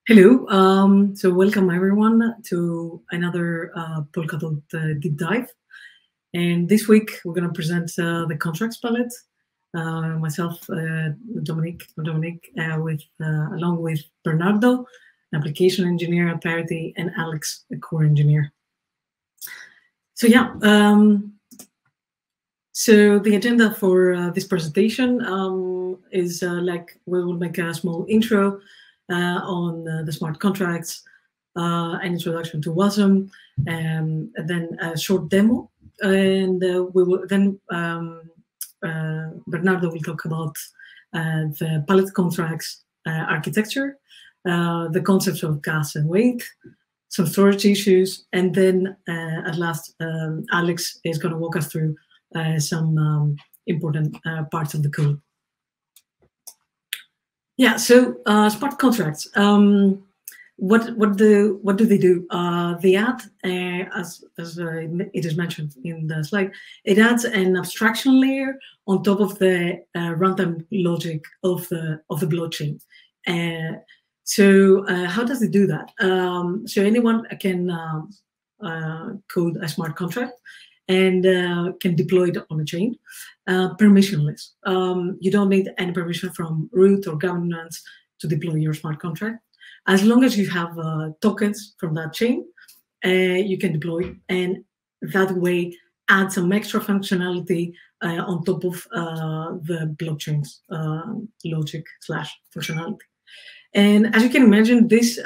Hello. So welcome everyone to another Polkadot Deep Dive. And this week we're going to present the contracts palette. Myself, Dominic, with along with Bernardo, application engineer at Parity, and Alex, a core engineer. So yeah. So the agenda for this presentation is like we will make a small intro on the smart contracts, an introduction to WASM, and then a short demo, and we will then Bernardo will talk about the Pallet contracts architecture, the concepts of gas and weight, some storage issues, and then at last Alex is going to walk us through some important parts of the code. Yeah, so smart contracts. What do they do? They add, as it is mentioned in the slide, it adds an abstraction layer on top of the runtime logic of the blockchain. So how does it do that? So anyone can code a smart contract and can deploy it on a chain, permissionless. You don't need any permission from root or governance to deploy your smart contract. As long as you have tokens from that chain, you can deploy, and that way add some extra functionality on top of the blockchain's logic / functionality. And as you can imagine, this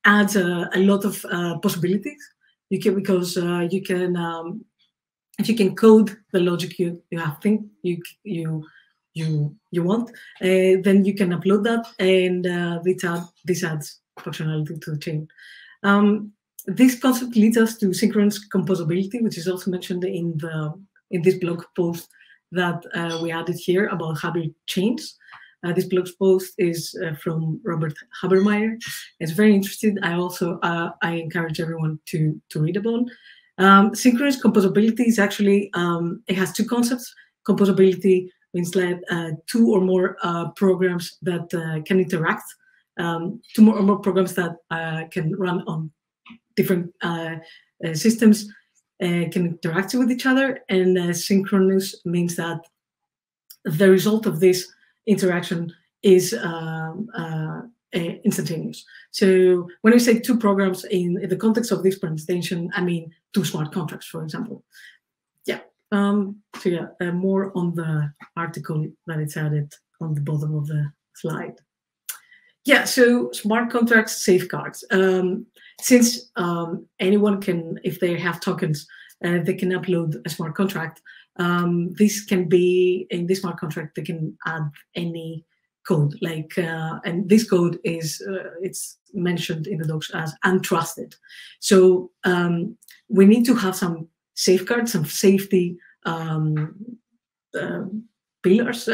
adds a lot of possibilities. You can, because you can, if you can code the logic you think you want, then you can upload that, and this adds functionality to the chain. This concept leads us to synchronous composability, which is also mentioned in this blog post that we added here about hybrid chains. This blog post is from Robert Habermeyer. It's very interesting. I encourage everyone to read about it. Synchronous composability is actually, it has two concepts. Composability means that two or more programs that can interact, two or more programs that can run on different systems can interact with each other. And synchronous means that the result of this interaction is instantaneous. So when we say two programs in the context of this presentation, I mean two smart contracts, for example. Yeah. So yeah, more on the article that it's added on the bottom of the slide. Yeah, so smart contracts safeguards. Since anyone can, if they have tokens, they can upload a smart contract. This can be, in this smart contract, they can add any code, like, and this code is, it's mentioned in the docs as untrusted. So we need to have some safeguards, some safety pillars,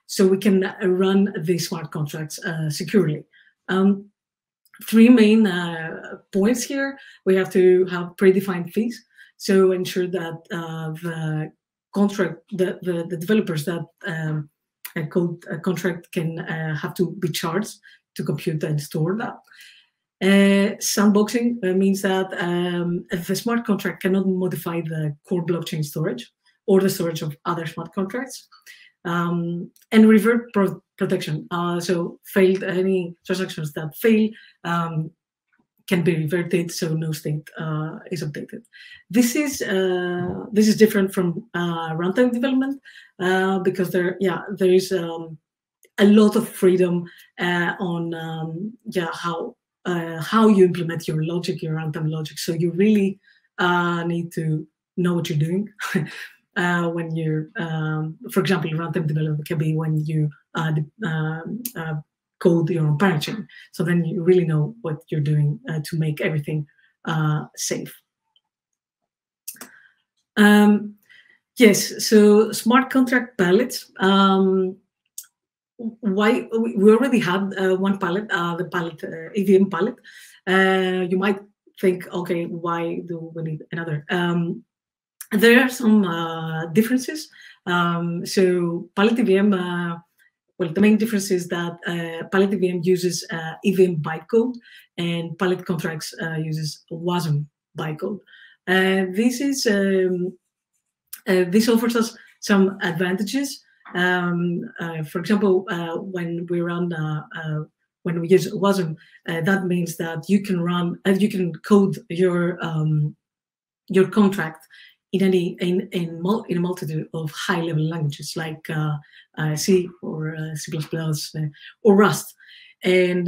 so we can run the smart contracts securely. Three main points here. We have to have predefined fees, so ensure that the contract, the developers that code a contract can have to be charged to compute and store that. Sandboxing means that the smart contract cannot modify the core blockchain storage or the storage of other smart contracts. And revert protection. So any transactions that fail can be reverted, so no state is updated. This is different from runtime development because there is a lot of freedom on how you implement your logic, your runtime logic. So you really need to know what you're doing. When you're, for example, runtime development can be when you code your own parent chain. So then you really know what you're doing to make everything safe. Yes, so smart contract pallets. Why we already had one pallet, the pallet EVM pallet. You might think, okay, why do we need another? There are some differences. So Pallet EVM well, the main difference is that Pallet EVM uses EVM bytecode, and Pallet contracts uses WASM bytecode. This offers us some advantages. For example, when we use WASM, that means that you can code your contract in a multitude of high-level languages like C or C++ or Rust. And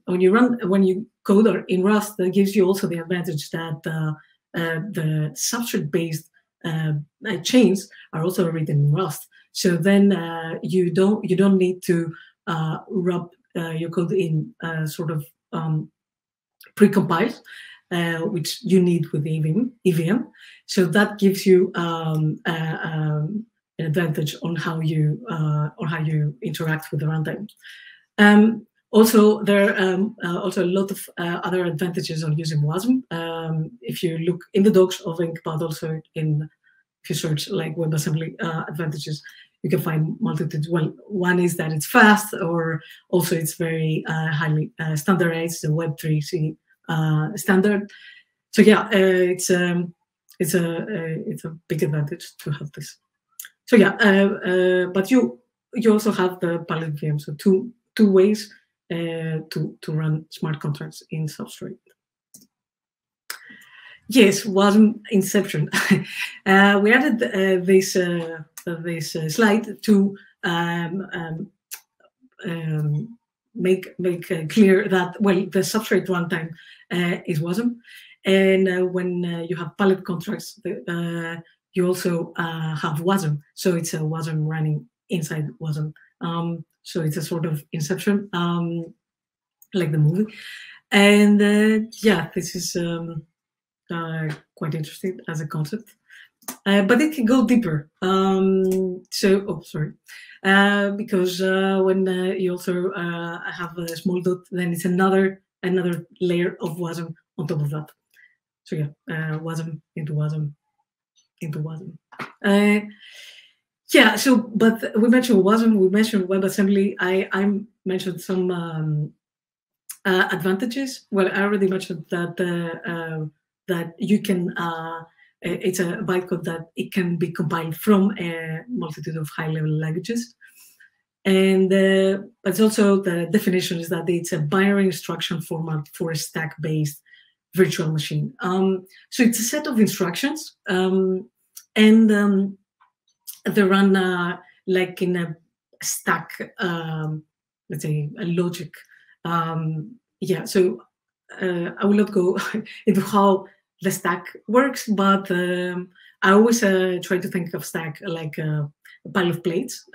when you code in Rust, that gives you also the advantage that the substrate-based chains are also written in Rust. So then you don't need to wrap your code in sort of precompiled, which you need with EVM. So that gives you an advantage on how you interact with the runtime. Also, there are also a lot of other advantages on using WASM. If you look in the docs of Ink, but also if you search like WebAssembly advantages, you can find multitudes. Well, one is that it's fast, or also it's very highly standardized, the Web3C standard. So yeah, it's a big advantage to have this. So yeah, but you also have the Pallet VM, so two ways to run smart contracts in Substrate. Yes, WASM inception. We added this slide to make clear that, well, the Substrate runtime is WASM, and when you have Pallet contracts, you also have WASM. So it's a WASM running inside WASM. So it's a sort of inception, like the movie. And yeah, this is quite interesting as a concept. But it can go deeper. Because when you also have a small dot, then it's another layer of WASM on top of that. So yeah, WASM into WASM into WASM. Yeah. So, but we mentioned WASM. We mentioned WebAssembly. I mentioned some advantages. Well, I already mentioned that that you can. It's a bytecode that it can be compiled from a multitude of high-level languages. And but it's also, the definition is that it's a binary instruction format for a stack-based virtual machine. So it's a set of instructions, and they run like in a stack, let's say a logic. Yeah, so I will not go into how the stack works, but I always try to think of stack like a pile of plates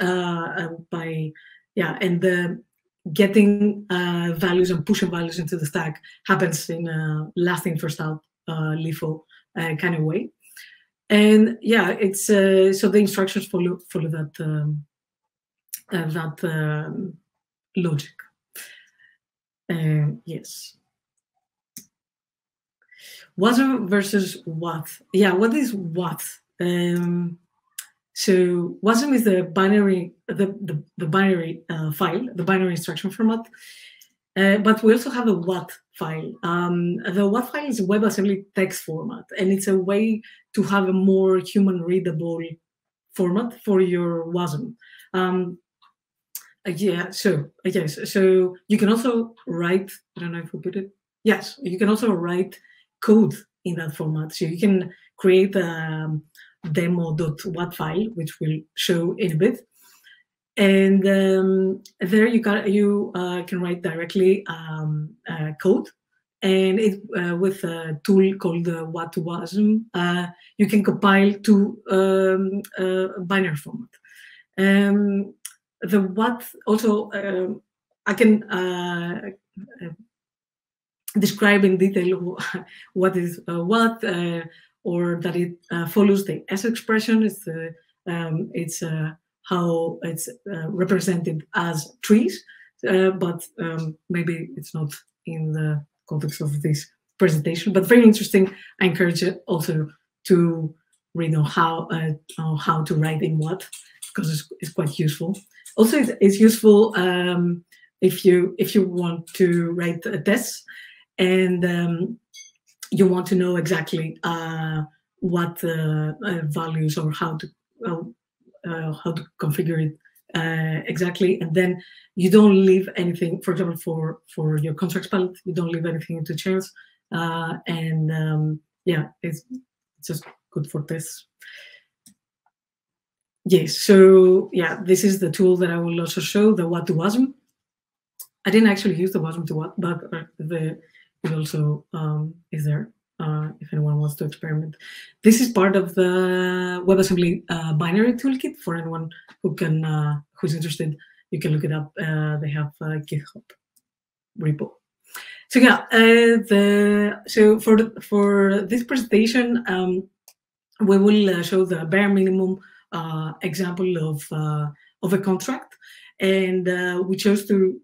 getting values and pushing values into the stack happens in a last in first out LIFO kind of way. And yeah, it's so the instructions follow that logic. Yes. WASM versus what? Yeah, what is what? So WASM is the binary, the binary file, the binary instruction format. But we also have a WAT file. The WAT file is a WebAssembly text format, and it's a way to have a more human-readable format for your WASM. Yeah. So yes. So you can also write. I don't know if we put it. Yes, you can also write code in that format. So you can create a demo.wat file, which we'll show in a bit. And there you can write directly code, and it with a tool called wat2wasm, you can compile to binary format. The wat also I can describe in detail what is what, or that it follows the S expression. It's how it's represented as trees, but maybe it's not in the context of this presentation. But very interesting. I encourage you also to read on how to write in what. because it's quite useful. Also, it's useful if you want to write a test and you want to know exactly what values or how to configure it exactly, and then you don't leave anything. For example, for your contracts palette, you don't leave anything to chance, yeah, it's just good for tests. Yes, so yeah, this is the tool that I will also show, the what to WASM. I didn't actually use the WASM to what, but it also is there if anyone wants to experiment. This is part of the WebAssembly binary toolkit for anyone who can who's interested. You can look it up. They have a GitHub repo. So yeah, so for this presentation, we will show the bare minimum example of a contract, and we chose to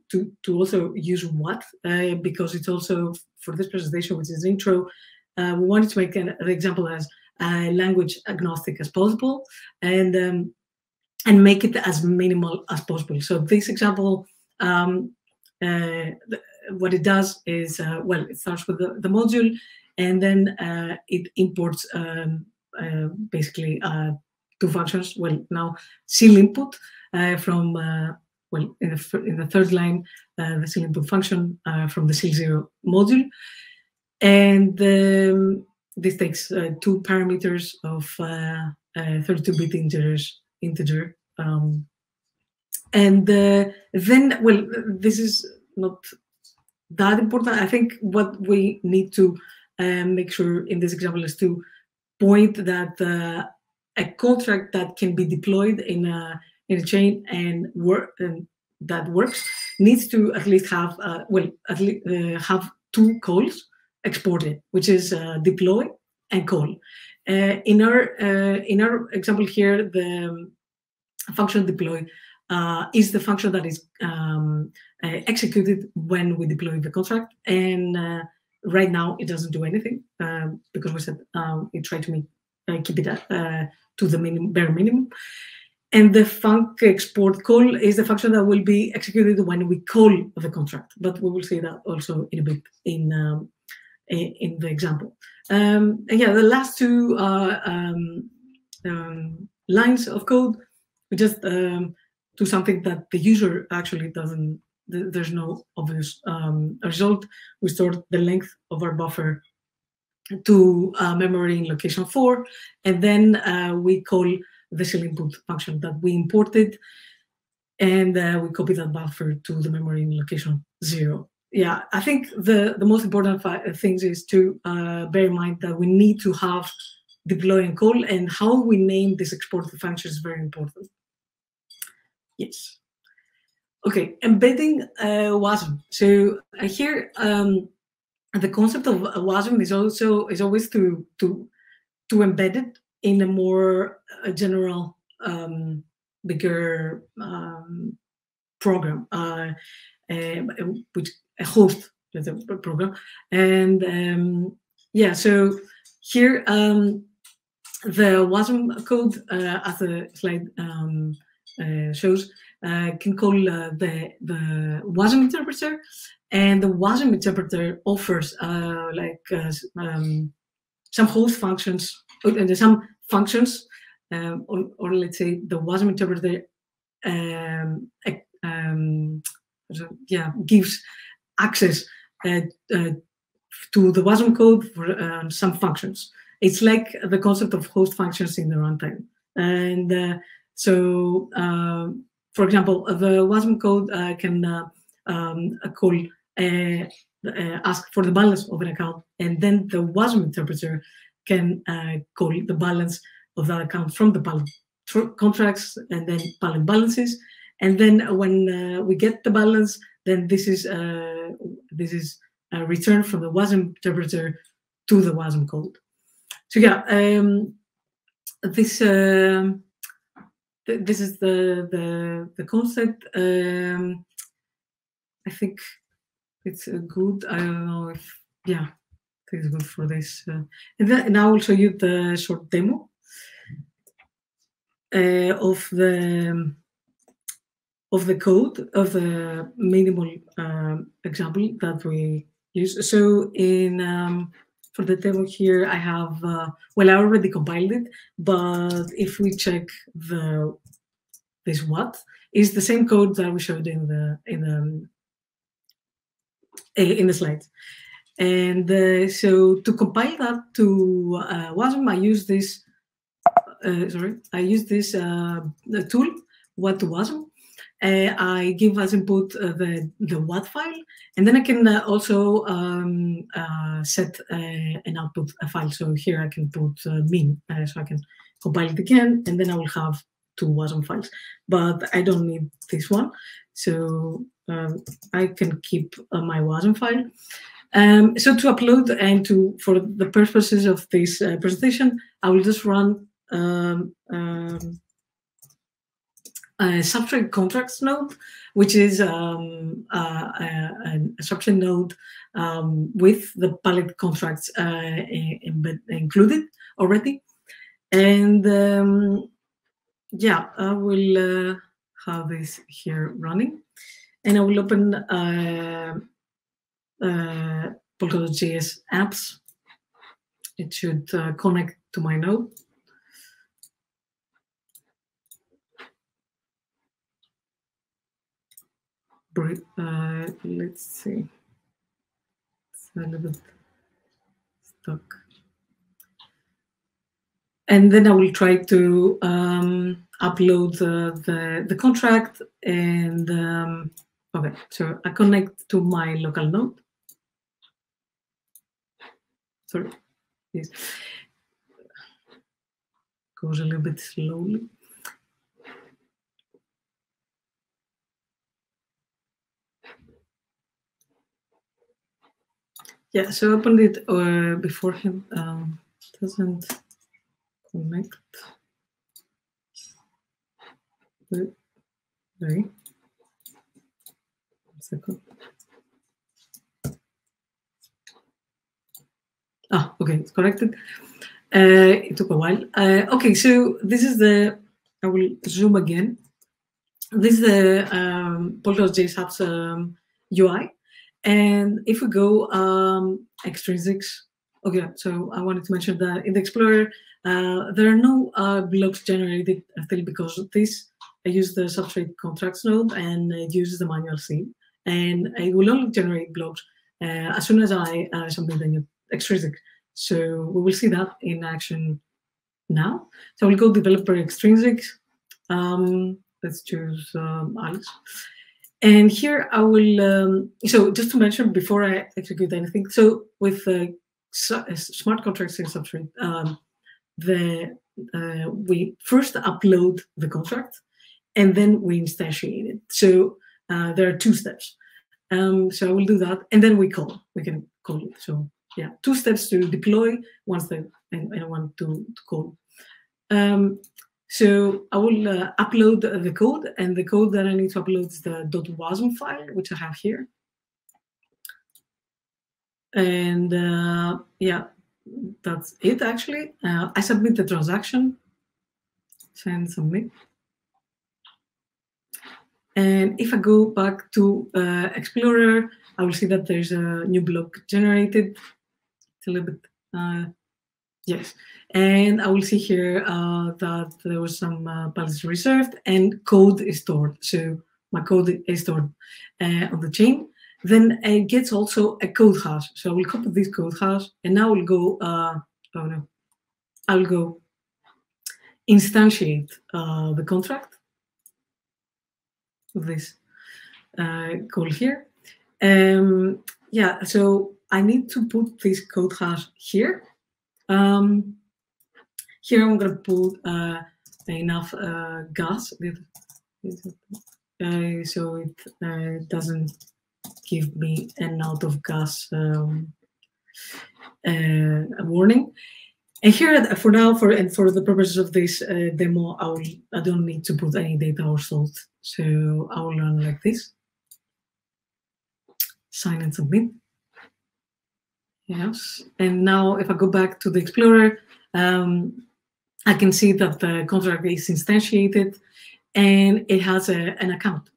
also use what because it's also for this presentation, which is intro. We wanted to make an example as language agnostic as possible, and make it as minimal as possible. So this example, what it does is, well, it starts with the module, and then it imports basically two functions. Well, now seal input from well, in the third line, the seal input function from the seal0 module, and this takes two parameters of 32-bit integer. And then, well, this is not that important. I think what we need to make sure in this example is to point that a contract that can be deployed in a chain and that works needs to at least have have two calls exported, which is deploy and call. In our example here, the function deploy is the function that is executed when we deploy the contract, and right now it doesn't do anything because we said we try to keep it to the bare minimum. And the func export call is the function that will be executed when we call the contract, but we will see that also in a bit in the example. And yeah, the last two lines of code, we just do something that the user actually doesn't. There's no obvious result. We store the length of our buffer to memory in location 4, and then we call the seal input function that we imported, and we copy that buffer to the memory in location 0. Yeah, I think the most important things is to bear in mind that we need to have deploy and call, and how we name this exported function is very important. Yes. Okay, embedding WASM. So here, the concept of WASM is always to embed it in a more general, bigger program, which a host program, and yeah. So here, the WASM code, as the slide shows, can call the WASM interpreter, and the WASM interpreter offers some host functions and some functions, or let's say the WASM interpreter gives access to the WASM code for some functions. It's like the concept of host functions in the runtime, and so. For example, the WASM code can call, ask for the balance of an account, and then the WASM interpreter can call the balance of that account from the Pallet contracts and then Pallet balances. And then when we get the balance, then this is a return from the WASM interpreter to the WASM code. So yeah, this is the concept. I think it's good. I don't know if, yeah, I think it's good for this. And now I will show you the short demo. of the code of the minimal example that we use. So in for the demo here, I have well, I already compiled it, but if we check this what is the same code that we showed in the slides. And so to compile that to WASM, I use this. I use this tool, what to WASM. I give as input the WAT file, and then I can also set an output file. So here I can put min, so I can compile it again, and then I will have two WASM files. But I don't need this one, so I can keep my WASM file. So to upload and for the purposes of this presentation, I will just run a substrate contracts node, which is a substrate node with the Pallet contracts included already. And yeah, I will have this here running, and I will open Polkadot.js apps. It should connect to my node. Let's see. It's a little bit stuck. And then I will try to upload the contract. And okay, so I connect to my local node. Sorry, yes. Goes a little bit slowly. Yeah, so I opened it beforehand. Doesn't connect. Sorry. 1 second. Ah, okay, it's connected. It took a while. Okay, so this is I will zoom again. This is the Polkadot.js apps UI. And if we go extrinsics, okay, so I wanted to mention that in the Explorer, there are no blocks generated still because of this. I use the substrate contracts node, and it uses the manual C. And it will only generate blocks as soon as I submit a new extrinsic. So we will see that in action now. So I will go developer extrinsics. Let's choose Alex. And here I will, so just to mention before I execute anything, so with smart contracts in substrate, we first upload the contract and then we instantiate it. So there are 2 steps. So I will do that, and then we can call it. So yeah, 2 steps to deploy, 1 step and 1 to call. So I will upload the code, and the code that I need to upload is the .wasm file, which I have here. And yeah, that's it actually. I submit the transaction, send submit. And if I go back to Explorer, I will see that there's a new block generated. It's a little bit, yes. And I will see here that there was some pallets reserved and code is stored. So my code is stored on the chain. Then it gets also a code hash. So I will copy this code hash, and now we'll go, oh no, I'll go instantiate the contract with this call here. Yeah, so I need to put this code hash here. Here I'm going to put enough gas, so it doesn't give me an out of gas warning. And here, for now, for the purposes of this demo, I don't need to put any data or salt. So I will run like this. Sign and submit. Yes. And now if I go back to the Explorer, I can see that the contract is instantiated and it has an account.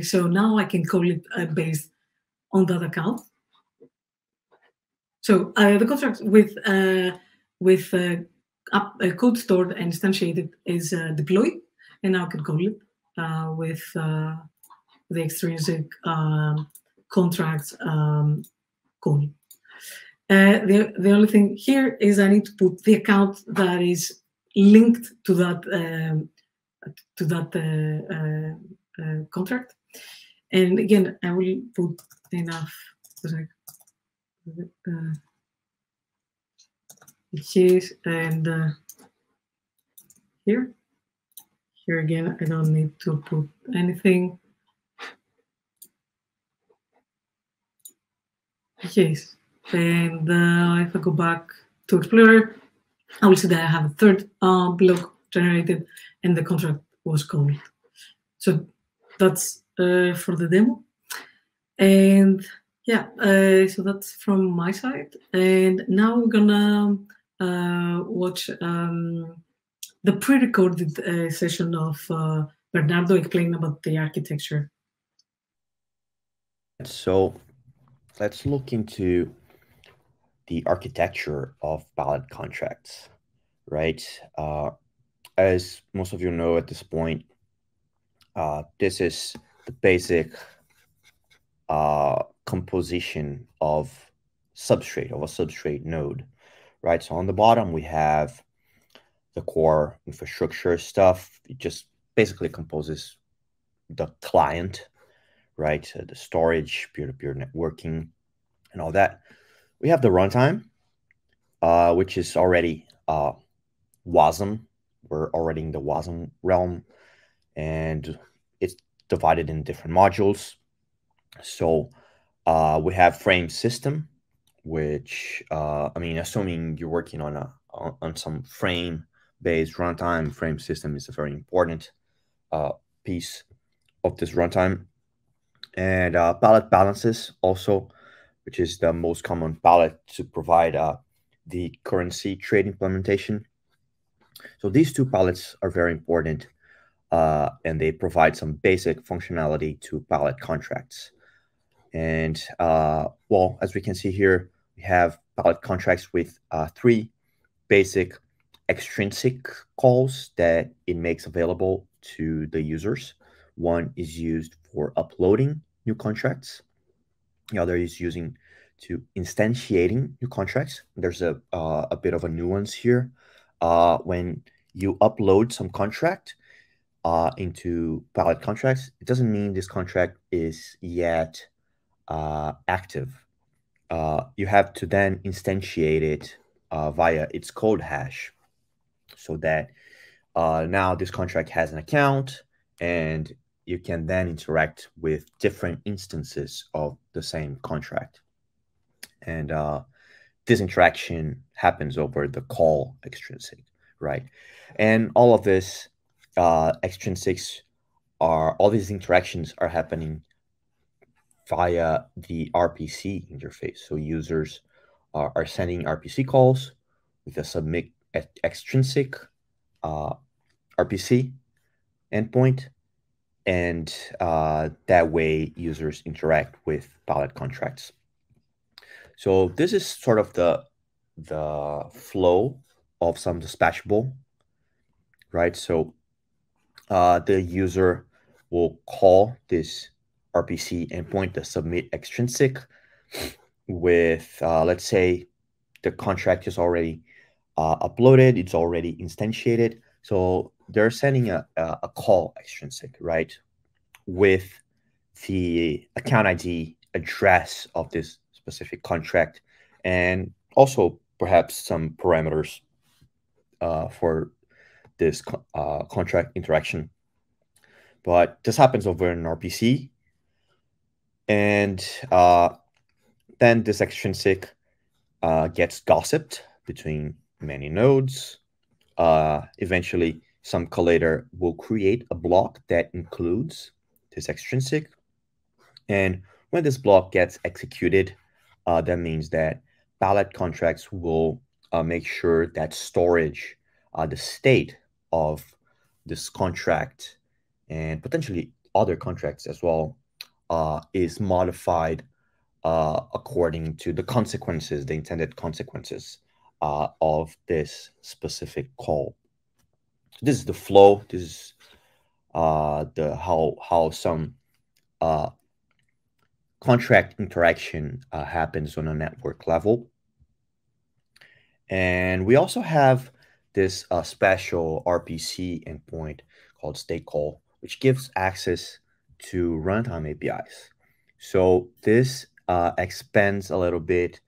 So now I can call it based on that account. So the contract with code stored and instantiated is deployed, and now I can call it with the extrinsic contracts call. The only thing here is I need to put the account that is linked to that contract, and again I will put enough. Yes, and here again I don't need to put anything. Yes, and if I go back to Explorer, I will see that I have a third block generated and the contract was called. So that's for the demo. And yeah, so that's from my side. And now we're gonna watch the pre-recorded session of Bernardo explaining about the architecture. So let's look into the architecture of Pallet contracts, right? As most of you know at this point, this is the basic composition of a substrate node, right? So on the bottom, we have the core infrastructure stuff. It just basically composes the client, right? The storage, peer-to-peer networking, and all that. We have the runtime, which is already WASM. We're already in the WASM realm, and it's divided in different modules. So we have frame system, which I mean, assuming you're working on some frame-based runtime, frame system is a very important piece of this runtime. And pallet balances also, which is the most common pallet to provide the currency trade implementation. So these two pallets are very important, and they provide some basic functionality to pallet contracts. And well, as we can see here, we have pallet contracts with three basic extrinsic calls that it makes available to the users. One is used for uploading new contracts. The other is using to instantiating new contracts. There's a bit of a nuance here. When you upload some contract into Pallet contracts, it doesn't mean this contract is yet active. You have to then instantiate it via its code hash, so that now this contract has an account, and you can then interact with different instances of the same contract. And this interaction happens over the call extrinsic, right? And all of this extrinsics all these interactions are happening via the RPC interface. So users are sending RPC calls with a submit extrinsic RPC endpoint, and that way users interact with Pallet contracts. So this is sort of the flow of some dispatchable, right? So the user will call this RPC endpoint, the submit extrinsic, with let's say the contract is already uploaded, it's already instantiated. So they're sending a call extrinsic, right, with the account ID address of this specific contract, and also perhaps some parameters for this contract interaction. But this happens over an RPC, and then this extrinsic gets gossiped between many nodes. Eventually, some collator will create a block that includes this extrinsic. And when this block gets executed, that means that Pallet contracts will make sure that storage the state of this contract and potentially other contracts as well is modified according to the consequences, the intended consequences of this specific call. This is the flow. This is the how some contract interaction happens on a network level. And we also have this special RPC endpoint called state call, which gives access to runtime APIs. So this expands a little bit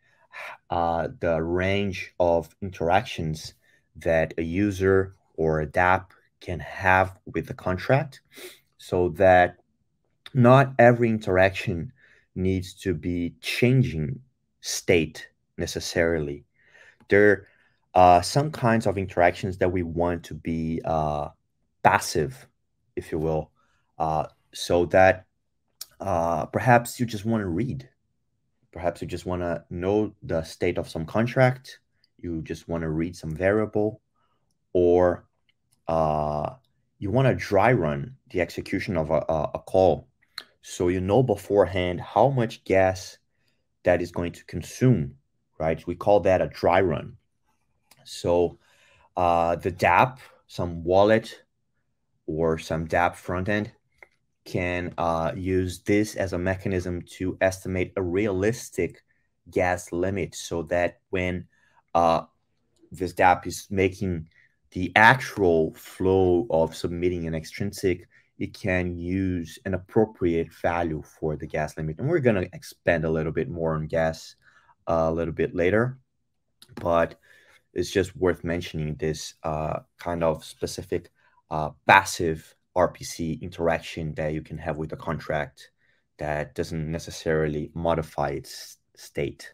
the range of interactions that a user or a DApp can have with the contract, so that not every interaction needs to be changing state necessarily. There are some kinds of interactions that we want to be passive, if you will, so that perhaps you just want to read. Perhaps you just want to know the state of some contract. You just want to read some variable, or you want to dry run the execution of a call, so you know beforehand how much gas that is going to consume, right? We call that a dry run. So the DApp, some wallet or some DApp front end can use this as a mechanism to estimate a realistic gas limit, so that when this DApp is making the actual flow of submitting an extrinsic, it can use an appropriate value for the gas limit. And we're going to expand a little bit more on gas a little bit later, but it's just worth mentioning this kind of specific passive RPC interaction that you can have with a contract that doesn't necessarily modify its state.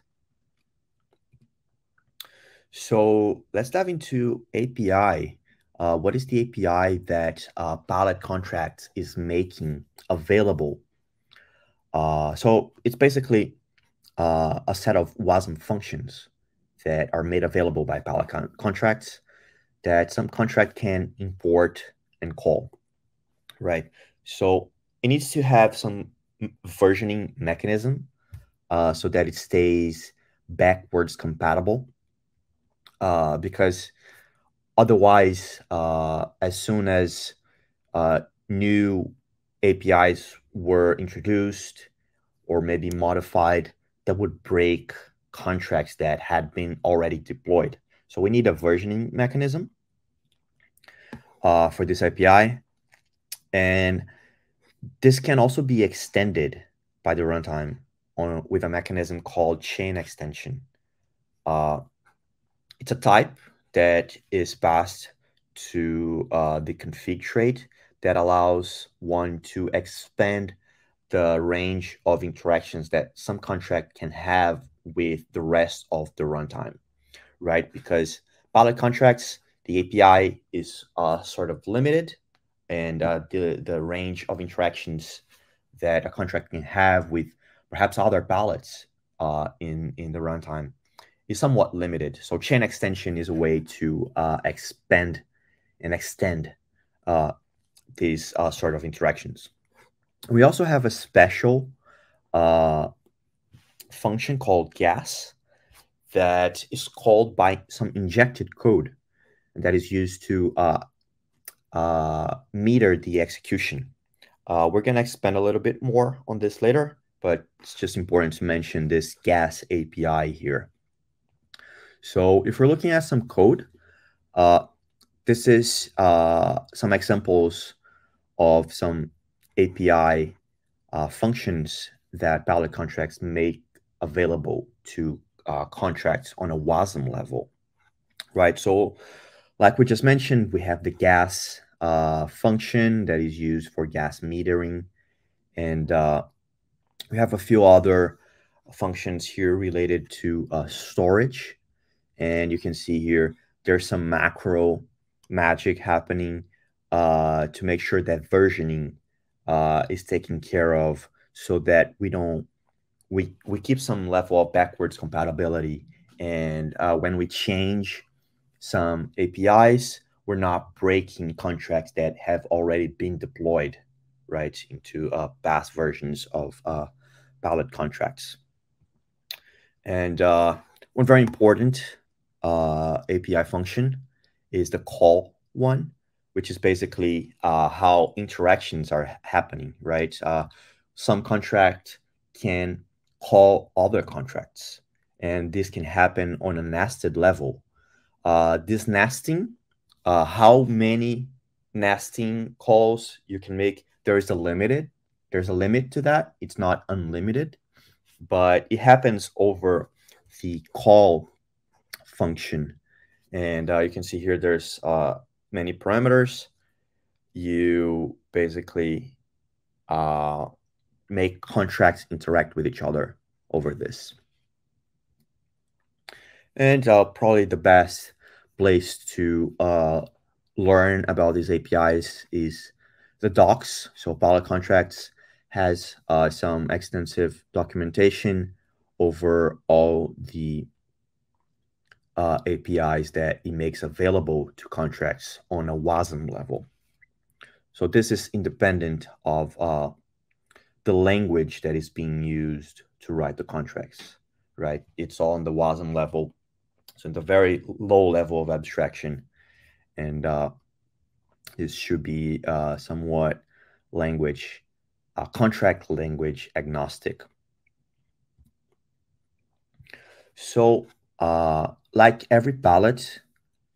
So let's dive into API. What is the API that Pallet contract is making available? So it's basically a set of WASM functions that are made available by Pallet contracts that some contract can import and call, right? So it needs to have some versioning mechanism so that it stays backwards compatible, because otherwise, as soon as new APIs were introduced or maybe modified, that would break contracts that had been already deployed. So we need a versioning mechanism for this API. And this can also be extended by the runtime with a mechanism called chain extension. It's a type that is passed to the config trait that allows one to expand the range of interactions that some contract can have with the rest of the runtime, right? Because Pallet contracts, the API is sort of limited, and the range of interactions that a contract can have with perhaps other pallets in the runtime is somewhat limited. So chain extension is a way to expand and extend these sort of interactions. We also have a special function called gas that is called by some injected code, and that is used to meter the execution. We're going to expand a little bit more on this later, but it's just important to mention this gas API here. So if we're looking at some code, this is some examples of some API functions that Pallet contracts make available to contracts on a WASM level, right? So like we just mentioned, we have the gas function that is used for gas metering, and we have a few other functions here related to storage. And you can see here, there's some macro magic happening to make sure that versioning is taken care of, so that we keep some level of backwards compatibility. And when we change some APIs, we're not breaking contracts that have already been deployed, right, into past versions of Pallet contracts. And one very important API function is the call one, which is basically how interactions are happening, right? Some contract can call other contracts, and this can happen on a nested level. This nesting, how many nesting calls you can make, there's a limit to that. It's not unlimited, but it happens over the call function. And you can see here there's many parameters. You basically make contracts interact with each other over this. And probably the best place to learn about these APIs is the docs. So Pallet Contracts has some extensive documentation over all the APIs that it makes available to contracts on a WASM level. So this is independent of the language that is being used to write the contracts, right? It's all on the WASM level. So in the very low level of abstraction. And this should be somewhat contract language agnostic. So like every pallet,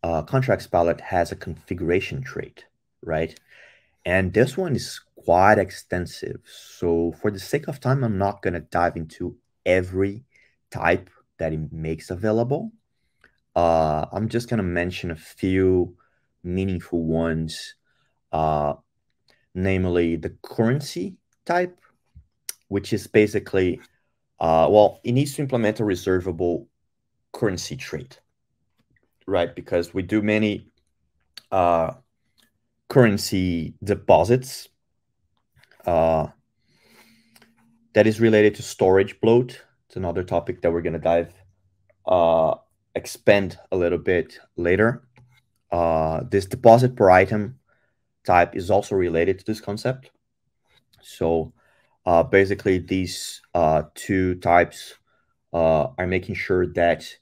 contracts pallet has a configuration trait, right? And this one is quite extensive. So for the sake of time, I'm not going to dive into every type that it makes available. I'm just going to mention a few meaningful ones, namely the currency type, which is basically, well, it needs to implement a reservable currency trait, right? Because we do many currency deposits that is related to storage bloat. It's another topic that we're going to expand a little bit later. This deposit per item type is also related to this concept. So basically these two types are making sure that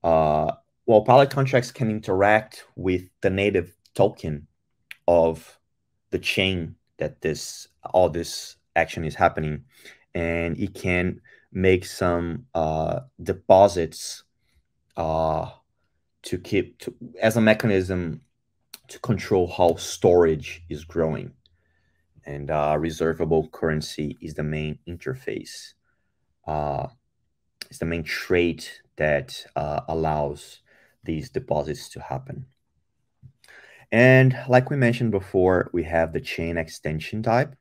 well, Pallet contracts can interact with the native token of the chain that all this action is happening, and it can make some deposits as a mechanism to control how storage is growing. And reservable currency is the main interface. It's the main trait that allows these deposits to happen. And like we mentioned before, we have the chain extension type,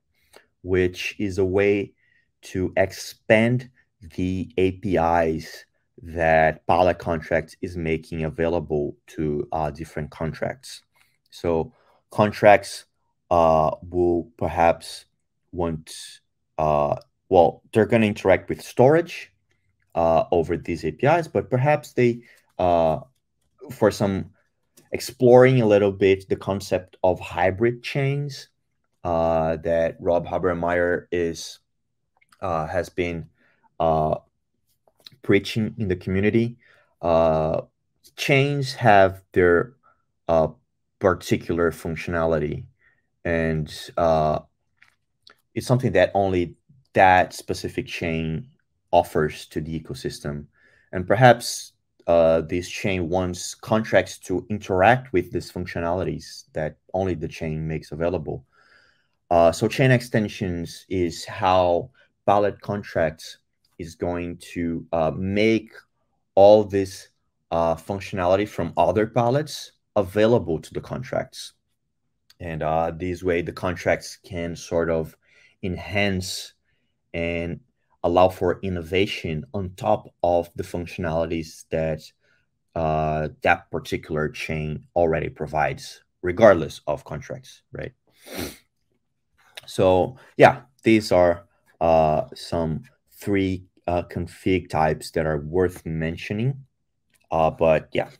which is a way to expand the APIs that Pallet contracts is making available to different contracts. So contracts will perhaps want, well, they're going to interact with storage over these APIs, but perhaps they, for some exploring a little bit the concept of hybrid chains that Rob Habermeyer has been preaching in the community. Chains have their particular functionality, and it's something that only that specific chain offers to the ecosystem. And perhaps this chain wants contracts to interact with these functionalities that only the chain makes available. So chain extensions is how Pallet contracts is going to make all this functionality from other pallets available to the contracts. And this way the contracts can sort of enhance and allow for innovation on top of the functionalities that that particular chain already provides, regardless of contracts, right? So yeah, these are some three config types that are worth mentioning. But yeah,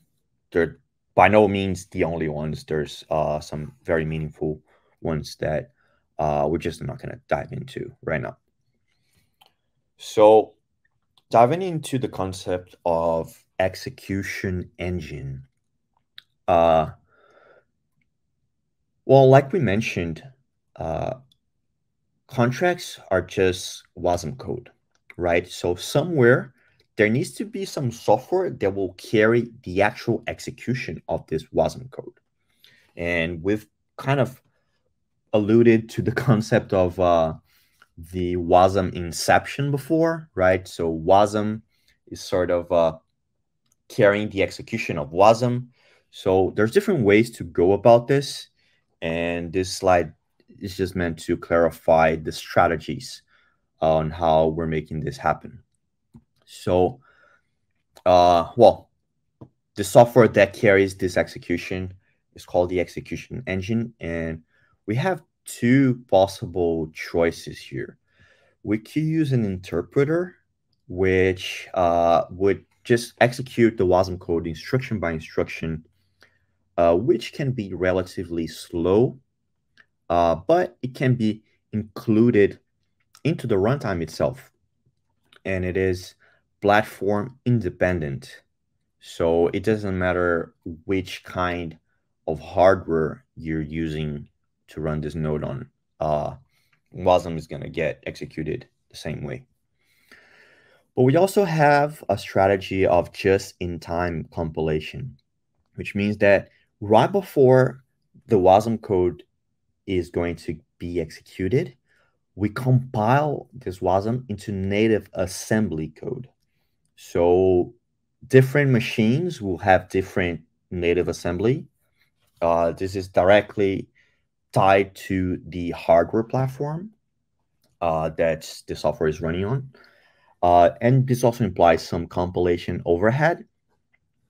they're by no means the only ones. There's some very meaningful ones that we're just not going to dive into right now. So diving into the concept of execution engine. Well, like we mentioned, contracts are just WASM code, right? So somewhere there needs to be some software that will carry the actual execution of this WASM code. And we've kind of alluded to the concept of the WASM inception before, right? So WASM is sort of carrying the execution of WASM. So there's different ways to go about this. And this slide is just meant to clarify the strategies on how we're making this happen. So, well, the software that carries this execution is called the execution engine. And we have two possible choices here. We could use an interpreter, which would just execute the WASM code instruction by instruction, which can be relatively slow, but it can be included into the runtime itself. And it is platform independent. So it doesn't matter which kind of hardware you're using to run this node on. WASM is going to get executed the same way. But we also have a strategy of just-in-time compilation, which means that right before the WASM code is going to be executed, we compile this WASM into native assembly code. So different machines will have different native assembly. This is directly tied to the hardware platform that the software is running on. And this also implies some compilation overhead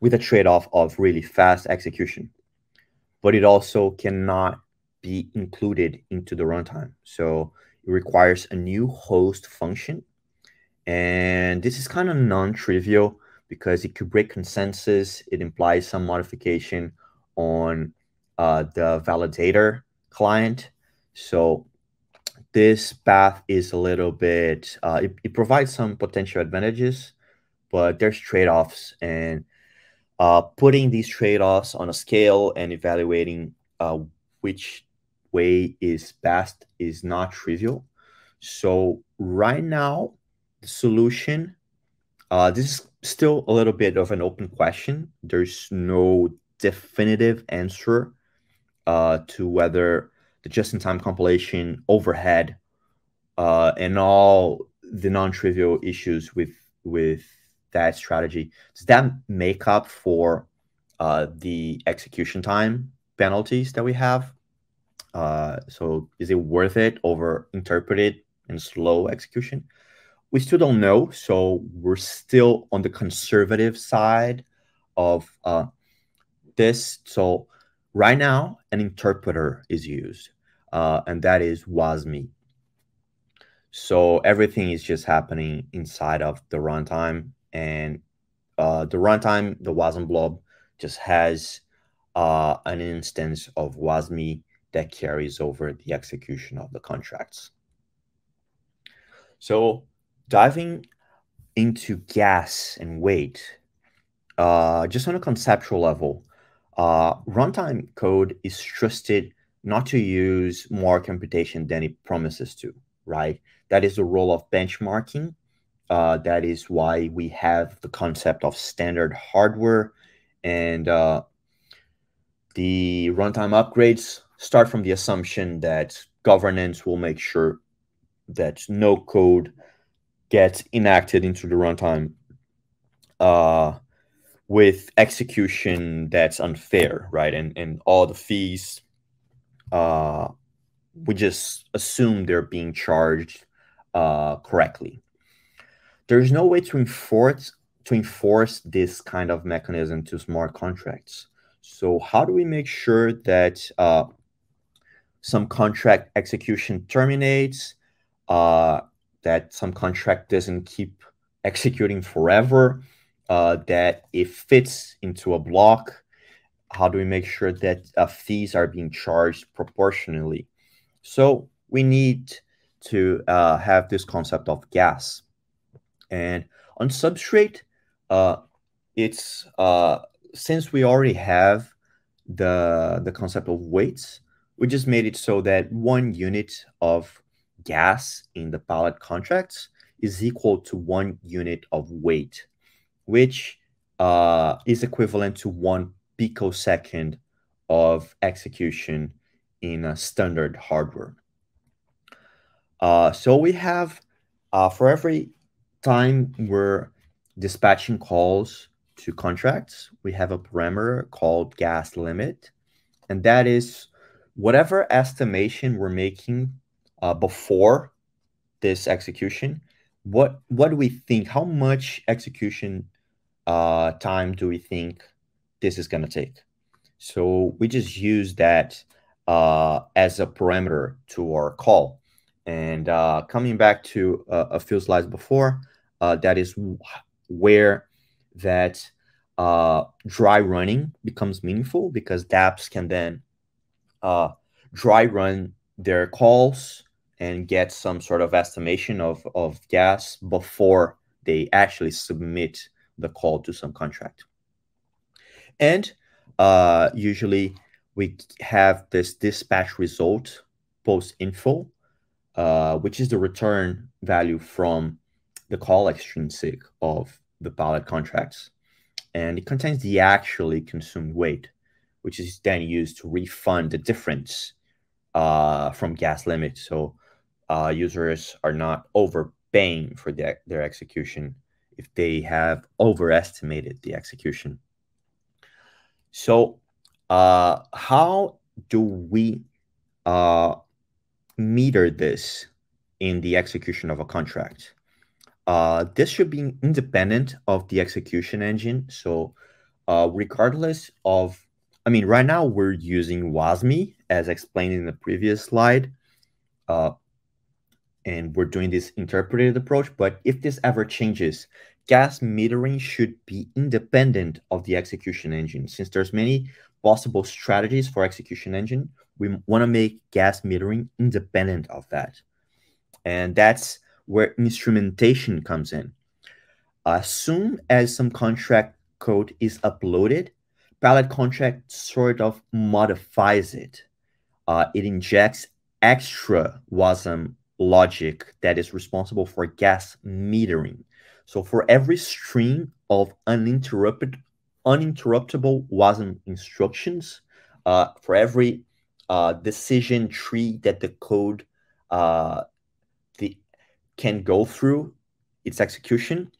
with a trade-off of really fast execution. But it also cannot be included into the runtime. So it requires a new host function. And this is kind of non-trivial because it could break consensus. It implies some modification on the validator client. So this path is a little bit, it provides some potential advantages, but there's trade-offs. And putting these trade-offs on a scale and evaluating which way is best is not trivial. So right now, the solution, this is still a little bit of an open question. There's no definitive answer to whether the just-in-time compilation overhead and all the non-trivial issues with that strategy, does that make up for the execution time penalties that we have? So is it worth it over interpreted and slow execution? We still don't know. So we're still on the conservative side of this. So right now, an interpreter is used, and that is WASMI. So everything is just happening inside of the runtime, and the runtime, the WASM blob, just has an instance of WASMI that carries over the execution of the contracts. So diving into gas and weight, just on a conceptual level, runtime code is trusted not to use more computation than it promises to, right? That is the role of benchmarking. That is why we have the concept of standard hardware, and the runtime upgrades start from the assumption that governance will make sure that no code gets enacted into the runtime with execution that's unfair, right? And all the fees, we just assume they're being charged correctly. There's no way to enforce this kind of mechanism to smart contracts. So how do we make sure that some contract execution terminates, that some contract doesn't keep executing forever, that it fits into a block, how do we make sure that fees are being charged proportionally? So we need to have this concept of gas. And on substrate, it's since we already have the concept of weights, we just made it so that 1 unit of gas in the pallet contracts is equal to 1 unit of weight, which is equivalent to 1 picosecond of execution in a standard hardware. So we have, for every time we're dispatching calls to contracts, we have a parameter called gas limit. And that is whatever estimation we're making before this execution, what do we think, how much execution time do we think this is going to take? So we just use that as a parameter to our call. And coming back to a few slides before, that is where that dry running becomes meaningful, because dApps can then dry run their calls and get some sort of estimation of gas before they actually submit the call to some contract. And usually we have this dispatch result post info, which is the return value from the call extrinsic of the Pallet contracts. And it contains the actually consumed weight, which is then used to refund the difference from gas limit. So users are not overpaying for their execution if they have overestimated the execution. So how do we meter this in the execution of a contract? This should be independent of the execution engine. So regardless of, I mean, right now we're using WASMI as explained in the previous slide. And we're doing this interpreted approach. But if this ever changes, gas metering should be independent of the execution engine. Since there's many possible strategies for execution engine, we want to make gas metering independent of that. And that's where instrumentation comes in. As soon as some contract code is uploaded, Pallet contract sort of modifies it. It injects extra WASM logic that is responsible for gas metering. So for every stream of uninterruptible WASM instructions, for every decision tree that the code can go through its execution,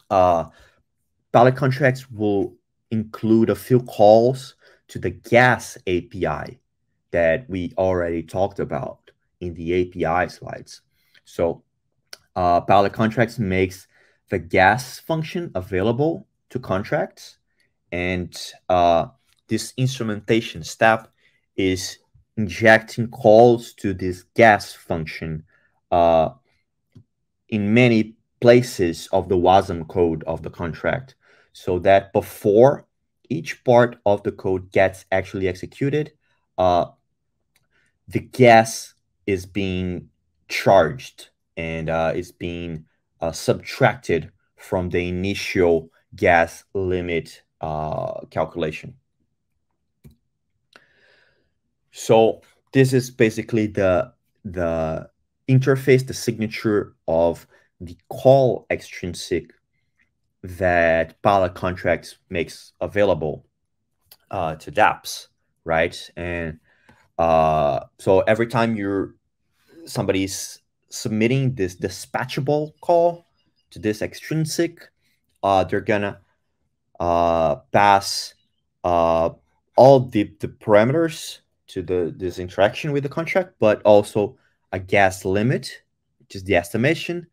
Pallet contracts will include a few calls to the gas API that we already talked about in the API slides. So Pallet contracts makes the gas function available to contracts, and this instrumentation step is injecting calls to this gas function in many places of the WASM code of the contract, so that before each part of the code gets actually executed, the gas is being charged and is being subtracted from the initial gas limit calculation. So this is basically the interface, the signature of the call extrinsic that Pallet contracts makes available to dApps, right? And so every time somebody's submitting this dispatchable call to this extrinsic, they're gonna pass all the parameters to this interaction with the contract, but also a gas limit, which is the estimation,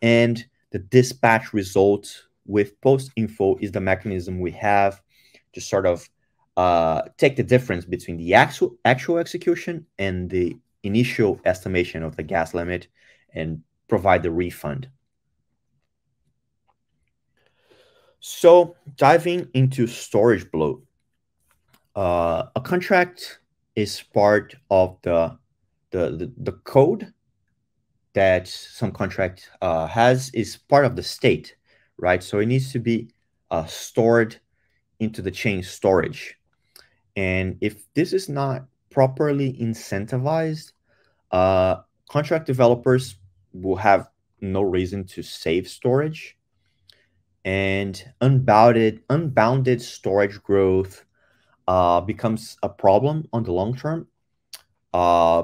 and the dispatch result with post info is the mechanism we have to sort of take the difference between the actual execution and the initial estimation of the gas limit and provide the refund. So diving into storage bloat, A contract is part of the code that some contract has is part of the state, right? So it needs to be stored into the chain storage. And if this is not properly incentivized, uh, contract developers will have no reason to save storage, and unbounded storage growth becomes a problem on the long term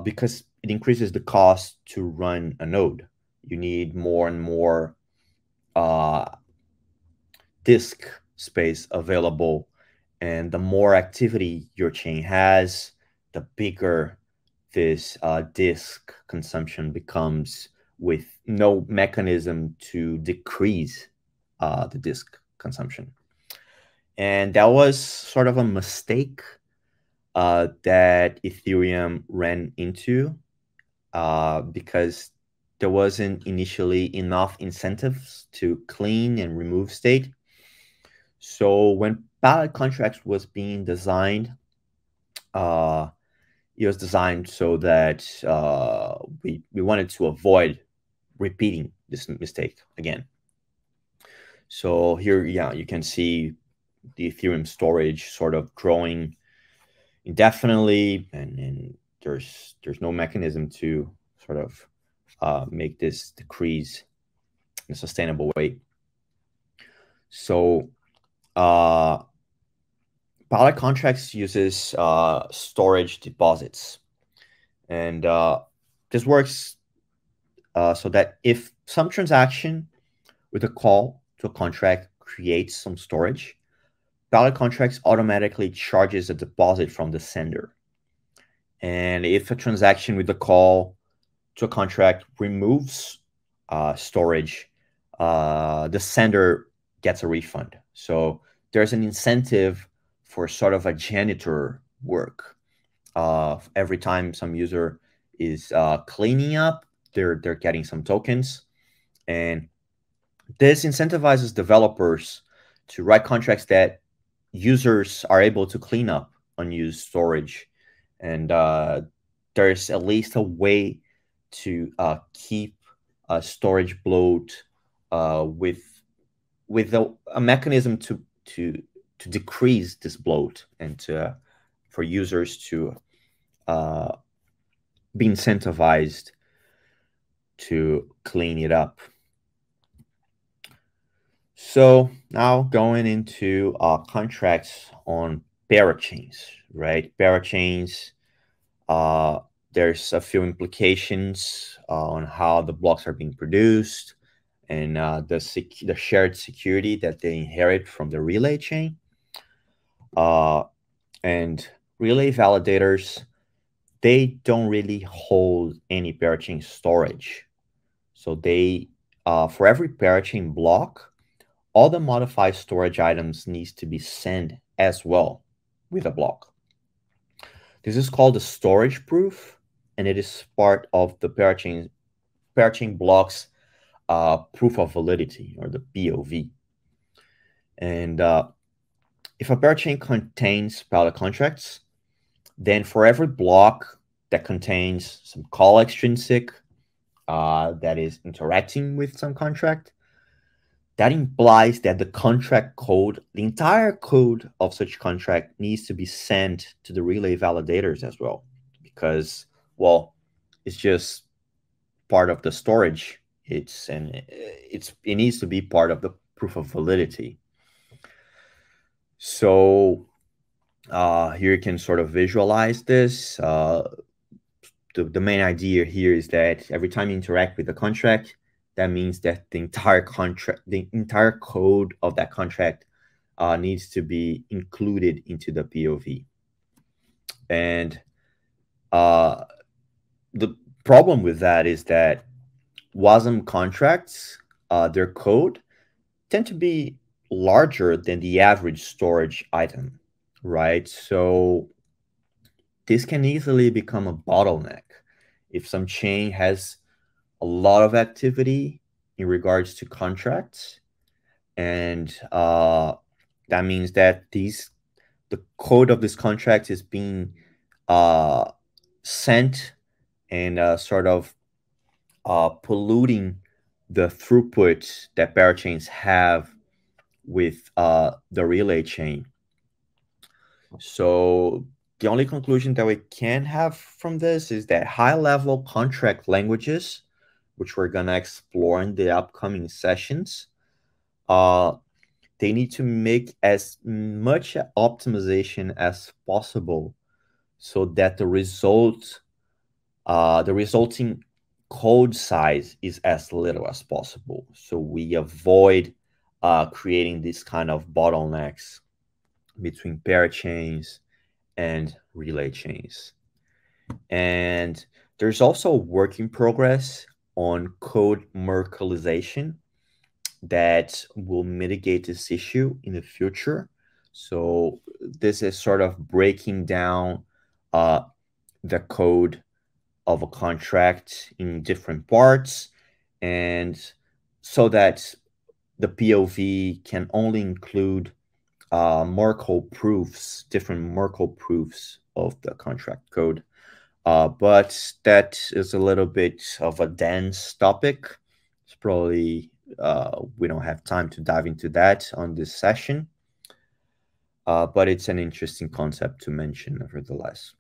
because it increases the cost to run a node. You need more and more uh, disk space available, and the more activity your chain has, the bigger this disk consumption becomes, with no mechanism to decrease the disk consumption. And that was sort of a mistake that Ethereum ran into because there wasn't initially enough incentives to clean and remove state. So when Pallet contracts was being designed, uh, it was designed so that we wanted to avoid repeating this mistake again. So here, yeah, you can see the Ethereum storage sort of growing indefinitely, and there's no mechanism to sort of make this decrease in a sustainable way. So Pallet contracts uses storage deposits, and this works so that if some transaction with a call to a contract creates some storage, Pallet contracts automatically charges a deposit from the sender. And if a transaction with a call to a contract removes storage, the sender gets a refund. So there's an incentive for sort of a janitor work. Every time some user is cleaning up, they're getting some tokens, and this incentivizes developers to write contracts that users are able to clean up unused storage, and there's at least a way to keep storage bloat with a mechanism to decrease this bloat, and for users to be incentivized to clean it up. So now going into contracts on parachains, right? Parachains, there's a few implications on how the blocks are being produced, and the shared security that they inherit from the relay chain. And relay validators, they don't really hold any parachain storage. So they, for every parachain block, all the modified storage items needs to be sent as well with a block. This is called the storage proof, and it is part of the parachain blocks proof of validity, or the POV. And if a parachain contains Pallet contracts, then for every block that contains some call extrinsic that is interacting with some contract, that implies that the contract code, the entire code of such contract, needs to be sent to the relay validators as well, because, well, it's just part of the storage. It needs to be part of the proof of validity. So here you can sort of visualize this. The main idea here is that every time you interact with the contract, that means that the entire code of that contract needs to be included into the POV. And the problem with that is that WASM contracts, their code, tend to be larger than the average storage item, right? So this can easily become a bottleneck if some chain has a lot of activity in regards to contracts, and that means that these the code of this contract is being sent and sort of polluting the throughput that parachains have with the relay chain. So the only conclusion that we can have from this is that high-level contract languages, which we're going to explore in the upcoming sessions, they need to make as much optimization as possible so that the resulting code size is as little as possible. So we avoid creating these kind of bottlenecks between parachains and relay chains. And there's also work in progress on code merkleization that will mitigate this issue in the future. So this is sort of breaking down the code of a contract in different parts, and so that the POV can only include Merkle proofs, different Merkle proofs of the contract code. But that is a little bit of a dense topic. It's probably we don't have time to dive into that on this session. But it's an interesting concept to mention, nevertheless.